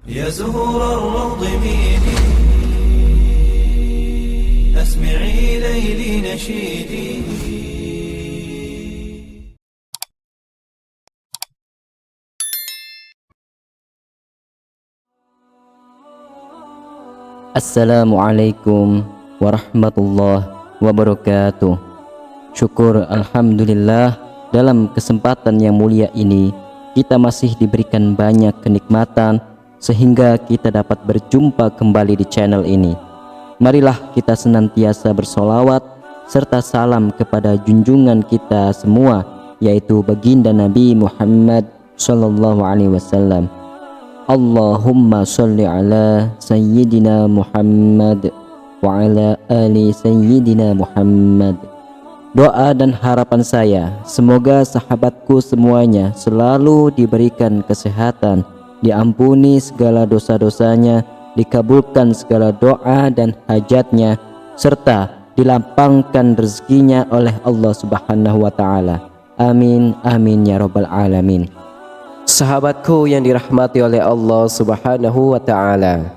يا زهور الروض ميدي أسمعي ليلي نشيدي. Assalamualaikum warahmatullahi wabarakatuh. Syukur alhamdulillah, dalam kesempatan yang mulia ini kita masih diberikan banyak kenikmatan sehingga kita dapat berjumpa kembali di channel ini. Marilah kita senantiasa bersolawat serta salam kepada junjungan kita semua, yaitu baginda Nabi Muhammad sallallahu alaihi wasallam. Allahumma sholli ala sayyidina Muhammad wa ala ali sayyidina Muhammad. Doa dan harapan saya, semoga sahabatku semuanya selalu diberikan kesehatan, diampuni segala dosa-dosanya, dikabulkan segala doa dan hajatnya, serta dilapangkan rezekinya oleh Allah Subhanahu wa ta'ala. Amin, amin ya rabbal alamin. Sahabatku yang dirahmati oleh Allah Subhanahu wa ta'ala,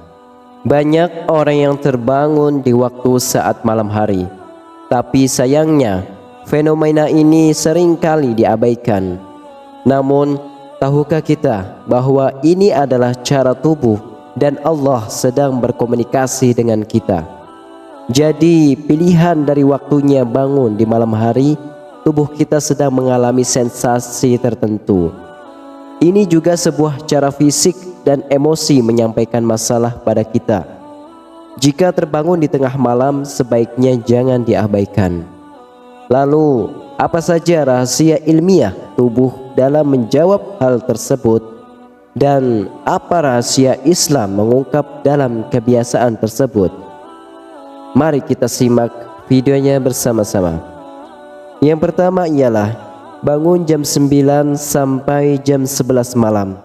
banyak orang yang terbangun di waktu saat malam hari, tapi sayangnya fenomena ini seringkali diabaikan. Namun tahukah kita bahwa ini adalah cara tubuh dan Allah sedang berkomunikasi dengan kita? Jadi pilihan dari waktunya bangun di malam hari, tubuh kita sedang mengalami sensasi tertentu. Ini juga sebuah cara fisik dan emosi menyampaikan masalah pada kita. Jika terbangun di tengah malam, sebaiknya jangan diabaikan. Lalu, apa saja rahasia ilmiah tubuh dalam menjawab hal tersebut? Dan apa rahasia Islam mengungkap dalam kebiasaan tersebut? Mari kita simak videonya bersama-sama. Yang pertama ialah bangun jam 9 sampai jam 11 malam.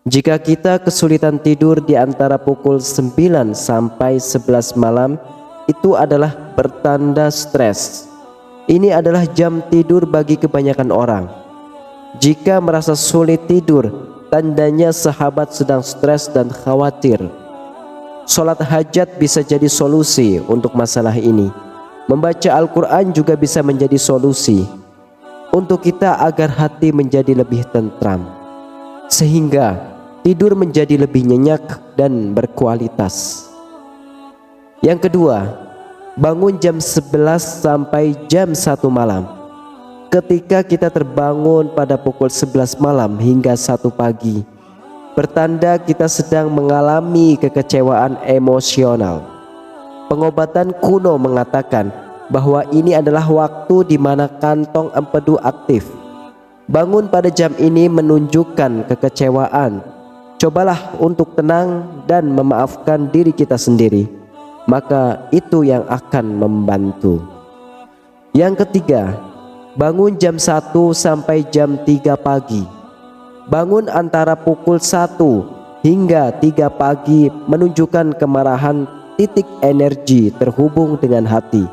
Jika kita kesulitan tidur di antara pukul 9 sampai 11 malam, itu adalah pertanda stres. Ini adalah jam tidur bagi kebanyakan orang. Jika merasa sulit tidur, tandanya sahabat sedang stres dan khawatir. Sholat hajat bisa jadi solusi untuk masalah ini. Membaca Al-Quran juga bisa menjadi solusi untuk kita agar hati menjadi lebih tentram, sehingga tidur menjadi lebih nyenyak dan berkualitas. Yang kedua, bangun jam 11 sampai jam 1 malam. Ketika kita terbangun pada pukul 11 malam hingga 1 pagi, pertanda kita sedang mengalami kekecewaan emosional. Pengobatan kuno mengatakan bahwa ini adalah waktu di mana kantong empedu aktif. Bangun pada jam ini menunjukkan kekecewaan. Cobalah untuk tenang dan memaafkan diri kita sendiri, maka itu yang akan membantu. Yang ketiga, bangun jam 1 sampai jam 3 pagi. Bangun antara pukul 1 hingga 3 pagi menunjukkan kemarahan, titik energi terhubung dengan hati.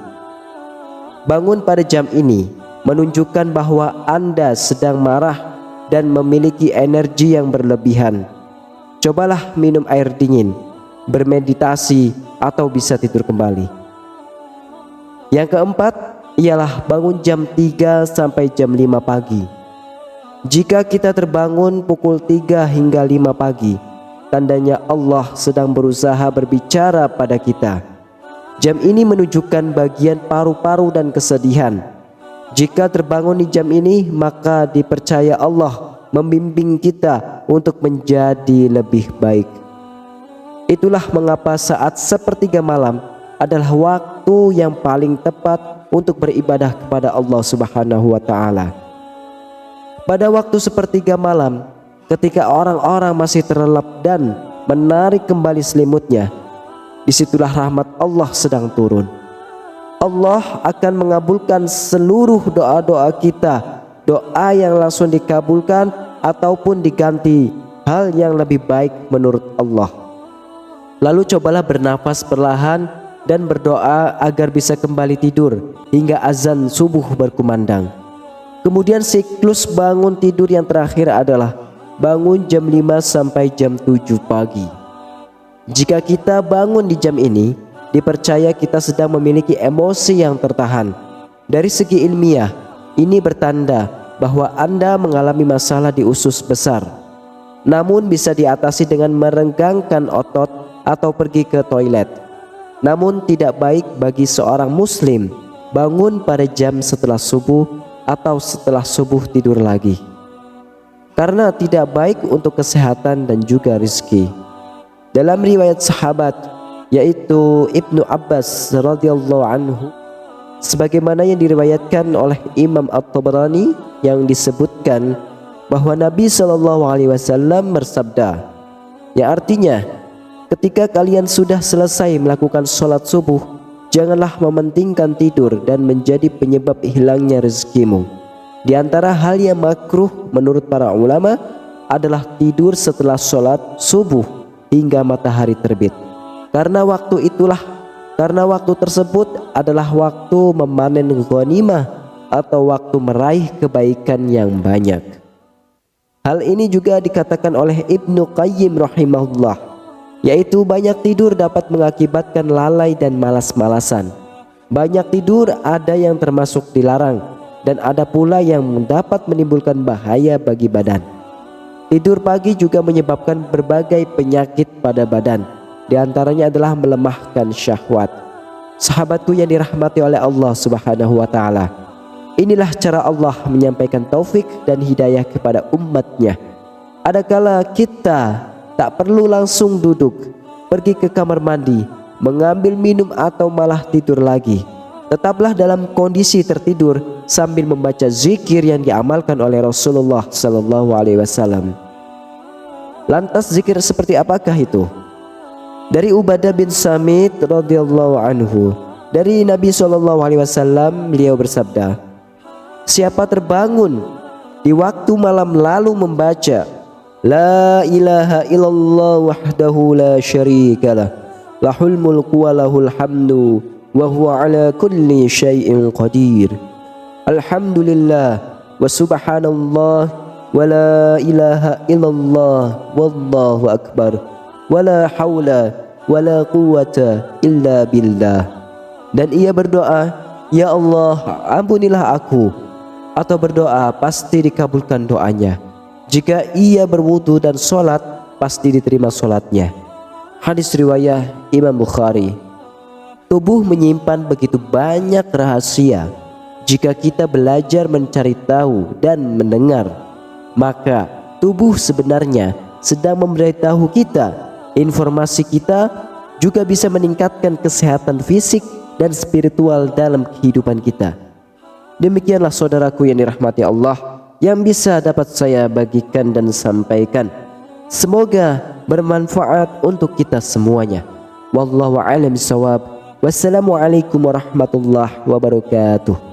Bangun pada jam ini menunjukkan bahwa Anda sedang marah dan memiliki energi yang berlebihan. Cobalah minum air dingin, bermeditasi, atau bisa tidur kembali. Yang keempat ialah bangun jam 3 sampai jam 5 pagi. Jika kita terbangun pukul 3 hingga 5 pagi, tandanya Allah sedang berusaha berbicara pada kita. Jam ini menunjukkan bagian paru-paru dan kesedihan. Jika terbangun di jam ini, maka dipercaya Allah membimbing kita untuk menjadi lebih baik. Itulah mengapa saat sepertiga malam adalah waktu yang paling tepat untuk beribadah kepada Allah Subhanahu wa ta'ala. Pada waktu sepertiga malam, ketika orang-orang masih terlelap dan menarik kembali selimutnya, disitulah rahmat Allah sedang turun. Allah akan mengabulkan seluruh doa-doa kita, doa yang langsung dikabulkan ataupun diganti hal yang lebih baik menurut Allah. Lalu cobalah bernafas perlahan dan berdoa agar bisa kembali tidur hingga azan subuh berkumandang. Kemudian siklus bangun tidur yang terakhir adalah bangun jam 5 sampai jam 7 pagi. Jika kita bangun di jam ini, dipercaya kita sedang memiliki emosi yang tertahan. Dari segi ilmiah, ini bertanda bahwa Anda mengalami masalah di usus besar. Namun bisa diatasi dengan merenggangkan otot atau pergi ke toilet. Namun tidak baik bagi seorang muslim bangun pada jam setelah subuh atau setelah subuh tidur lagi, karena tidak baik untuk kesehatan dan juga rezeki. Dalam riwayat sahabat yaitu Ibnu Abbas radhiyallahu anhu, sebagaimana yang diriwayatkan oleh Imam At-Tabrani, yang disebutkan bahwa Nabi SAW bersabda, yang artinya, ketika kalian sudah selesai melakukan sholat subuh, janganlah mementingkan tidur dan menjadi penyebab hilangnya rezekimu. Di antara hal yang makruh menurut para ulama adalah tidur setelah sholat subuh hingga matahari terbit, karena waktu tersebut adalah waktu memanen ghanimah atau waktu meraih kebaikan yang banyak. Hal ini juga dikatakan oleh Ibnu Qayyim rahimahullah, yaitu banyak tidur dapat mengakibatkan lalai dan malas-malasan. Banyak tidur ada yang termasuk dilarang, dan ada pula yang dapat menimbulkan bahaya bagi badan. Tidur pagi juga menyebabkan berbagai penyakit pada badan, di antaranya adalah melemahkan syahwat. Sahabatku yang dirahmati oleh Allah Subhanahu wa taala, inilah cara Allah menyampaikan taufik dan hidayah kepada umatnya. Adakala kita tak perlu langsung duduk, pergi ke kamar mandi, mengambil minum atau malah tidur lagi. Tetaplah dalam kondisi tertidur sambil membaca zikir yang diamalkan oleh Rasulullah sallallahu alaihi wasallam. Lantas zikir seperti apakah itu? Dari Ubadah bin Samit radhiyallahu anhu, dari Nabi sallallahu alaihi wasallam, beliau bersabda, siapa terbangun di waktu malam lalu membaca La ilaha illallah wahdahu la syarikalah, lahul mulku wa lahul hamdu wa huwa ala kulli syai'in qadir, alhamdulillah wa subhanallah wa la ilaha illallah wallahu akbar wa la hawla wa la quwwata illa billah. Dan ia berdoa, ya Allah ampunilah aku, atau berdoa pasti dikabulkan doanya. Jika ia berwudu dan sholat, pasti diterima sholatnya. Hadis riwayat Imam Bukhari. Tubuh menyimpan begitu banyak rahasia. Jika kita belajar mencari tahu dan mendengar, maka tubuh sebenarnya sedang memberitahu kita. Informasi kita juga bisa meningkatkan kesehatan fisik dan spiritual dalam kehidupan kita. Demikianlah saudaraku yang dirahmati Allah yang bisa dapat saya bagikan dan sampaikan. Semoga bermanfaat untuk kita semuanya. Wallahu a'lam bishawab. Wassalamualaikum warahmatullahi wabarakatuh.